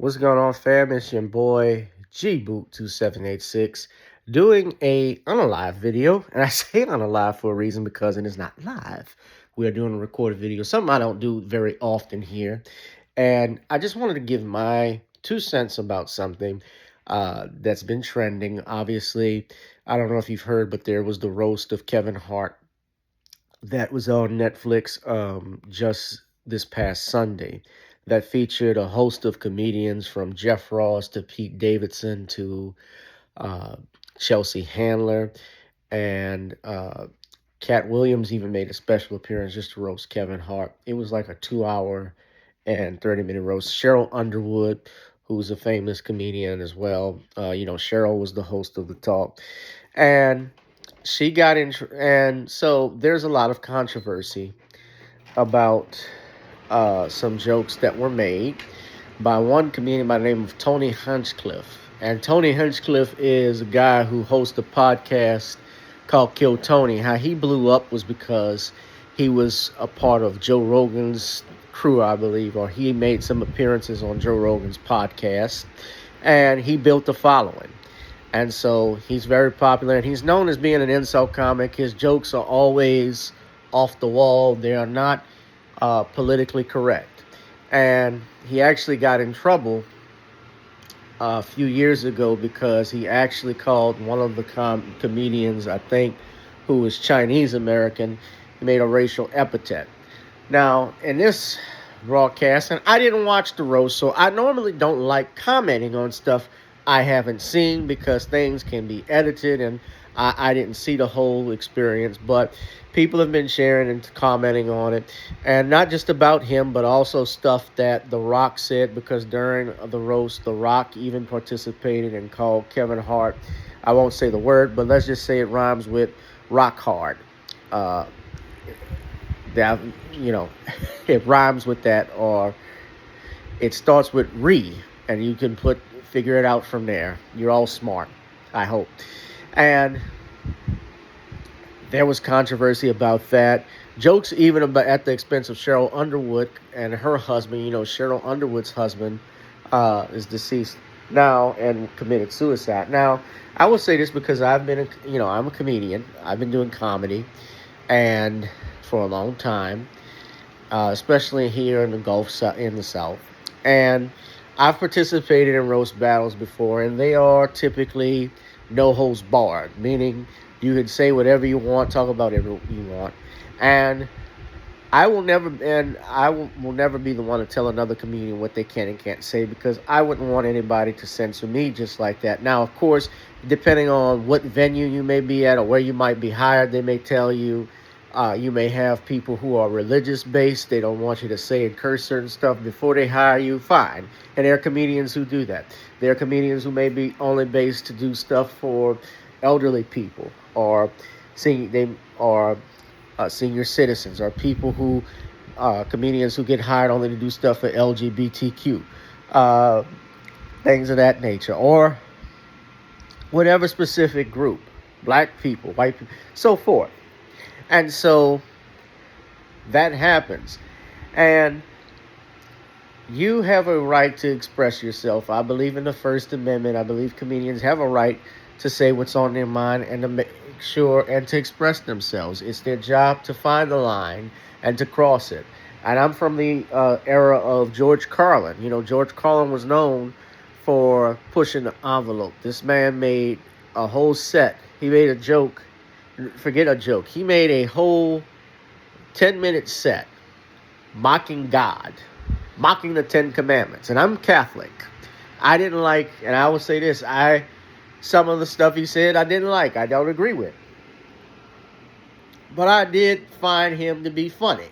What's going on, fam? It's your boy GBoot2786 doing a unalive video. And I say unalive for a reason because it is not live. We are doing a recorded video, something I don't do very often here. And I just wanted to give my 2 cents about something that's been trending. Obviously, I don't know if you've heard, but there was the roast of Kevin Hart that was on Netflix just this past Sunday that featured a host of comedians from Jeff Ross to Pete Davidson to uh, Chelsea Handler, and Cat Williams even made a special appearance just to roast Kevin Hart. It was like a 2 hour and 30-minute roast. Cheryl Underwood, who's a famous comedian as well. Cheryl was the host of the talk. And she got in, and so there's a lot of controversy about some jokes that were made by one comedian by the name of Tony Hinchcliffe. And Tony Hinchcliffe is a guy who hosts a podcast called Kill Tony. How he blew up was because he was a part of Joe Rogan's crew, I believe, or he made some appearances on Joe Rogan's podcast, and he built a following. And so he's very popular, and he's known as being an insult comic. His jokes are always off the wall. They are not politically correct. And he actually got in trouble a few years ago because he actually called one of the comedians, I think, who was Chinese American, he made a racial epithet. Now, in this broadcast, and I didn't watch the roast, so I normally don't like commenting on stuff I haven't seen because things can be edited, and I didn't see the whole experience, but people have been sharing and commenting on it, and not just about him, but also stuff that The Rock said, because during the roast, The Rock even participated and called Kevin Hart, I won't say the word, but let's just say it rhymes with rock hard. Uh, that, it rhymes with that, or it starts with re, and you can figure it out from there. You're all smart, I hope. And there was controversy about that. Jokes even about at the expense of Cheryl Underwood and her husband. Cheryl Underwood's husband is deceased now and committed suicide. Now, I will say this because I'm a comedian. I've been doing comedy and for a long time, especially here in the South. And I've participated in roast battles before, and they are typically no holds barred, meaning you can say whatever you want, talk about whatever you want, and I will never be the one to tell another comedian what they can and can't say, because I wouldn't want anybody to censor me just like that. Now, of course, depending on what venue you may be at or where you might be hired, they may tell you. You may have people who are religious based. They don't want you to say and curse certain stuff before they hire you. Fine. And there are comedians who do that. There are comedians who may be only based to do stuff for elderly people or senior citizens, or people who comedians who get hired only to do stuff for LGBTQ, things of that nature, or whatever specific group, black people, white people, so forth. And so that happens. And you have a right to express yourself. I believe in the First Amendment. I believe comedians have a right to say what's on their mind and to make sure and to express themselves. It's their job to find the line and to cross it. And I'm from the era of George Carlin. George Carlin was known for pushing the envelope. This man made a whole set. He made a joke. Forget a joke. He made a whole 10-minute set mocking God, mocking the Ten Commandments. And I'm Catholic. I didn't like, and I will say this, some of the stuff he said I didn't like. I don't agree with. But I did find him to be funny.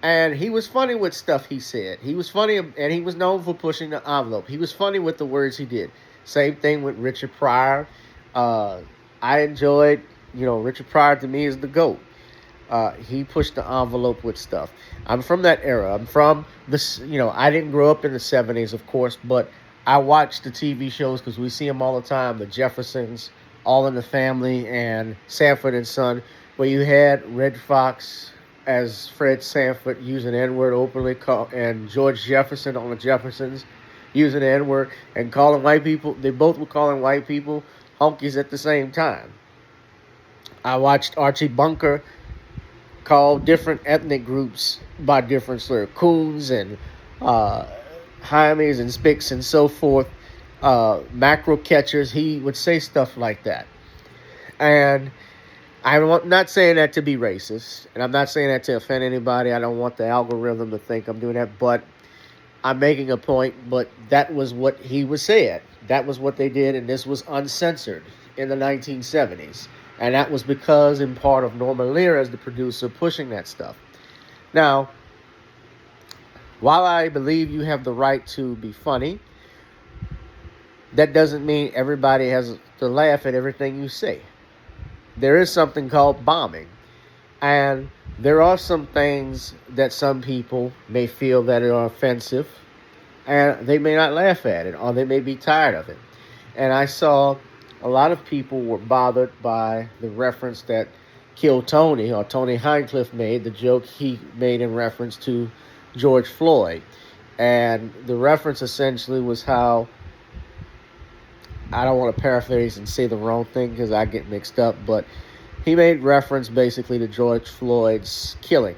And he was funny with stuff he said. He was funny, and he was known for pushing the envelope. He was funny with the words he did. Same thing with Richard Pryor. I enjoyed, Richard Pryor to me is the GOAT. He pushed the envelope with stuff. I'm from that era. I'm from this, I didn't grow up in the 70s, of course, but I watched the TV shows because we see them all the time. The Jeffersons, All in the Family, and Sanford and Son, where you had Red Fox as Fred Sanford using N-word openly, and George Jefferson on the Jeffersons using the N word and calling white people. They both were calling white people honkies at the same time. I watched Archie Bunker call different ethnic groups by different slurs, coons and uh, Jaimes and Spicks and so forth, macro catchers. He would say stuff like that. And I'm not saying that to be racist, and I'm not saying that to offend anybody. I don't want the algorithm to think I'm doing that, but I'm making a point. But that was what he was saying. That was what they did, and this was uncensored in the 1970s. And that was because, in part, of Norman Lear as the producer pushing that stuff. Now, while I believe you have the right to be funny, that doesn't mean everybody has to laugh at everything you say. There is something called bombing. And there are some things that some people may feel that are offensive, and they may not laugh at it, or they may be tired of it. And I saw a lot of people were bothered by the reference that Kill Tony, or Tony Hinchcliffe made, the joke he made in reference to George Floyd. And the reference essentially was how, I don't want to paraphrase and say the wrong thing because I get mixed up, but he made reference basically to George Floyd's killing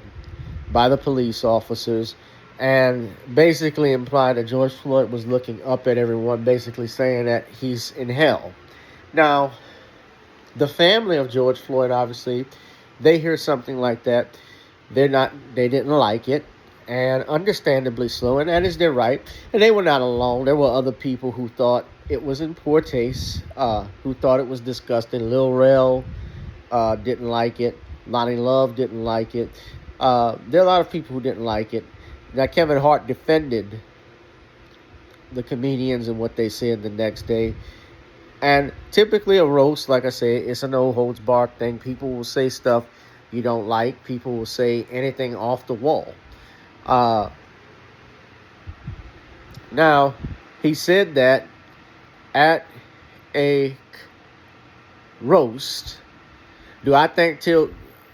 by the police officers, and basically implied that George Floyd was looking up at everyone, basically saying that he's in hell. Now, the family of George Floyd, obviously, they hear something like that. They didn't like it, and understandably so, and that is their right. And they were not alone. There were other people who thought it was in poor taste, who thought it was disgusting. Lil Rel didn't like it. Lonnie Love didn't like it. There are a lot of people who didn't like it. Now, Kevin Hart defended the comedians and what they said the next day. And typically a roast, like I say, it's a no holds barred thing. People will say stuff you don't like. People will say anything off the wall. Now, he said that at a roast. Do I think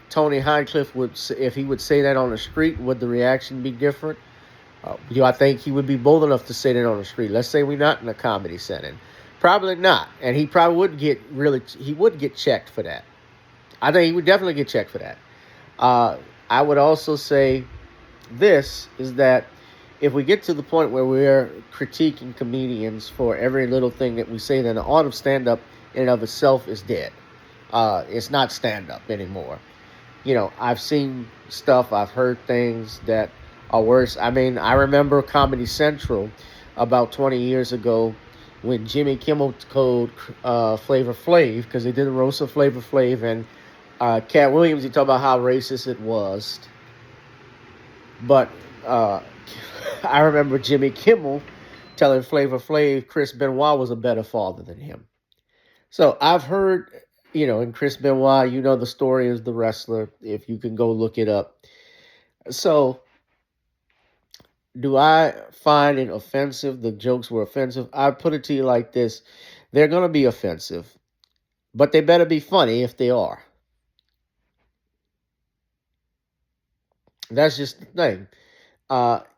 Tony Hinchcliffe would, if he would say that on the street, would the reaction be different? Do I think he would be bold enough to say that on the street? Let's say we're not in a comedy setting. Probably not. And he probably would get checked for that. I think he would definitely get checked for that. I would also say this is that if we get to the point where we're critiquing comedians for every little thing that we say, then the art of stand-up in and of itself is dead. It's not stand-up anymore. I've seen stuff, I've heard things that are worse. I mean, I remember Comedy Central about 20 years ago when Jimmy Kimmel told Flavor Flav, because they did a roast of Flavor Flav, and Cat Williams, he talked about how racist it was. But I remember Jimmy Kimmel telling Flavor Flav Chris Benoit was a better father than him. So I've heard, and Chris Benoit, the story is the wrestler, if you can go look it up. So do I find it offensive? The jokes were offensive. I put it to you like this. They're going to be offensive, but they better be funny if they are. That's just the thing.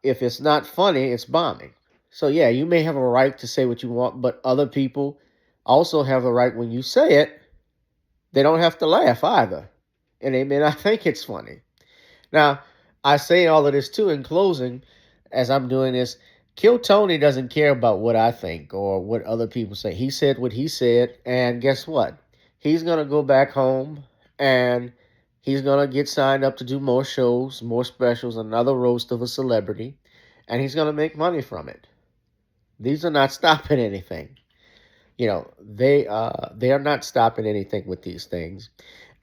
If it's not funny, it's bombing. So yeah, you may have a right to say what you want, but other people also have a right when you say it. They don't have to laugh either, and they may not think it's funny. Now, I say all of this too in closing, as I'm doing this. Kill Tony doesn't care about what I think or what other people say. He said what he said, and guess what? He's gonna go back home and he's gonna get signed up to do more shows, more specials, another roast of a celebrity, and he's gonna make money from it. These are not stopping anything. They are not stopping anything with these things.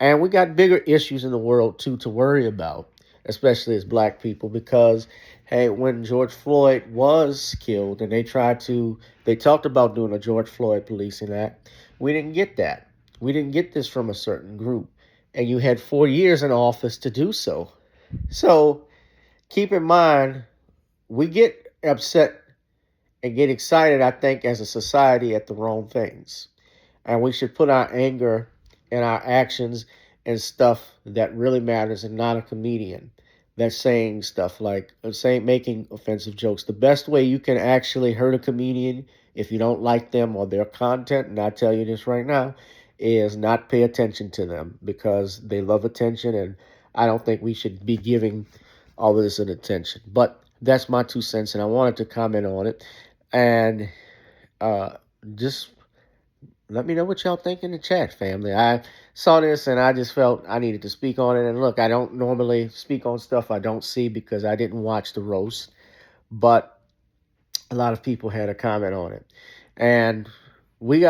And we got bigger issues in the world too to worry about, especially as black people, because hey, when George Floyd was killed and they talked about doing a George Floyd policing act, we didn't get that. We didn't get this from a certain group. And you had 4 years in office to do so. So keep in mind, we get upset and get excited, I think, as a society at the wrong things. And we should put our anger and our actions and stuff that really matters and not a comedian. that's saying stuff like saying making offensive jokes. The best way you can actually hurt a comedian if you don't like them or their content, and I tell you this right now, is not pay attention to them because they love attention, and I don't think we should be giving all of this an attention. But that's my 2 cents, and I wanted to comment on it. And uh, just let me know what y'all think in the chat, family. I saw this and I just felt I needed to speak on it. And look, I don't normally speak on stuff I don't see because I didn't watch the roast, but a lot of people had a comment on it. And we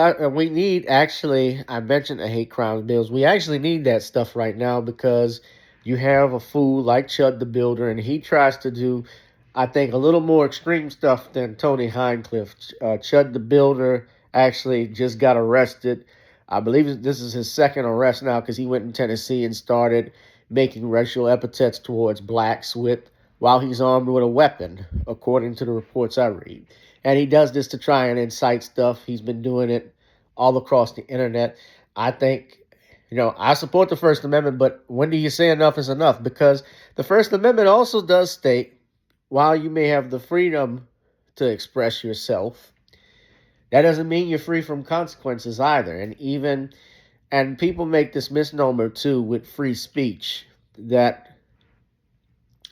need actually, I mentioned the hate crimes bills. We actually need that stuff right now because you have a fool like Chud the Builder, and he tries to do, I think, a little more extreme stuff than Tony Hinchcliffe. Chud the Builder actually just got arrested. I believe this is his second arrest now because he went in Tennessee and started making racial epithets towards blacks while he's armed with a weapon, according to the reports I read. And he does this to try and incite stuff. He's been doing it all across the internet. I think, I support the First Amendment, but when do you say enough is enough? Because the First Amendment also does state, while you may have the freedom to express yourself, that doesn't mean you're free from consequences either. And people make this misnomer too with free speech that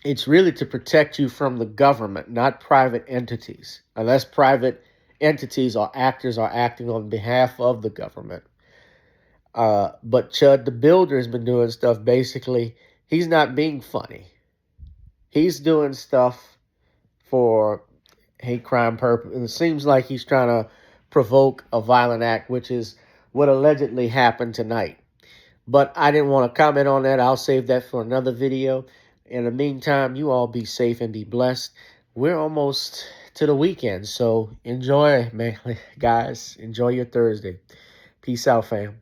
it's really to protect you from the government, not private entities, unless private entities or actors are acting on behalf of the government. But Chud the Builder has been doing stuff basically. He's not being funny. He's doing stuff for hate crime purpose. And it seems like he's trying to provoke a violent act, which is what allegedly happened tonight. But I didn't want to comment on that. I'll save that for another video. In the meantime, you all be safe and be blessed. We're almost to the weekend, so enjoy, man, guys. Enjoy your Thursday. Peace out, fam.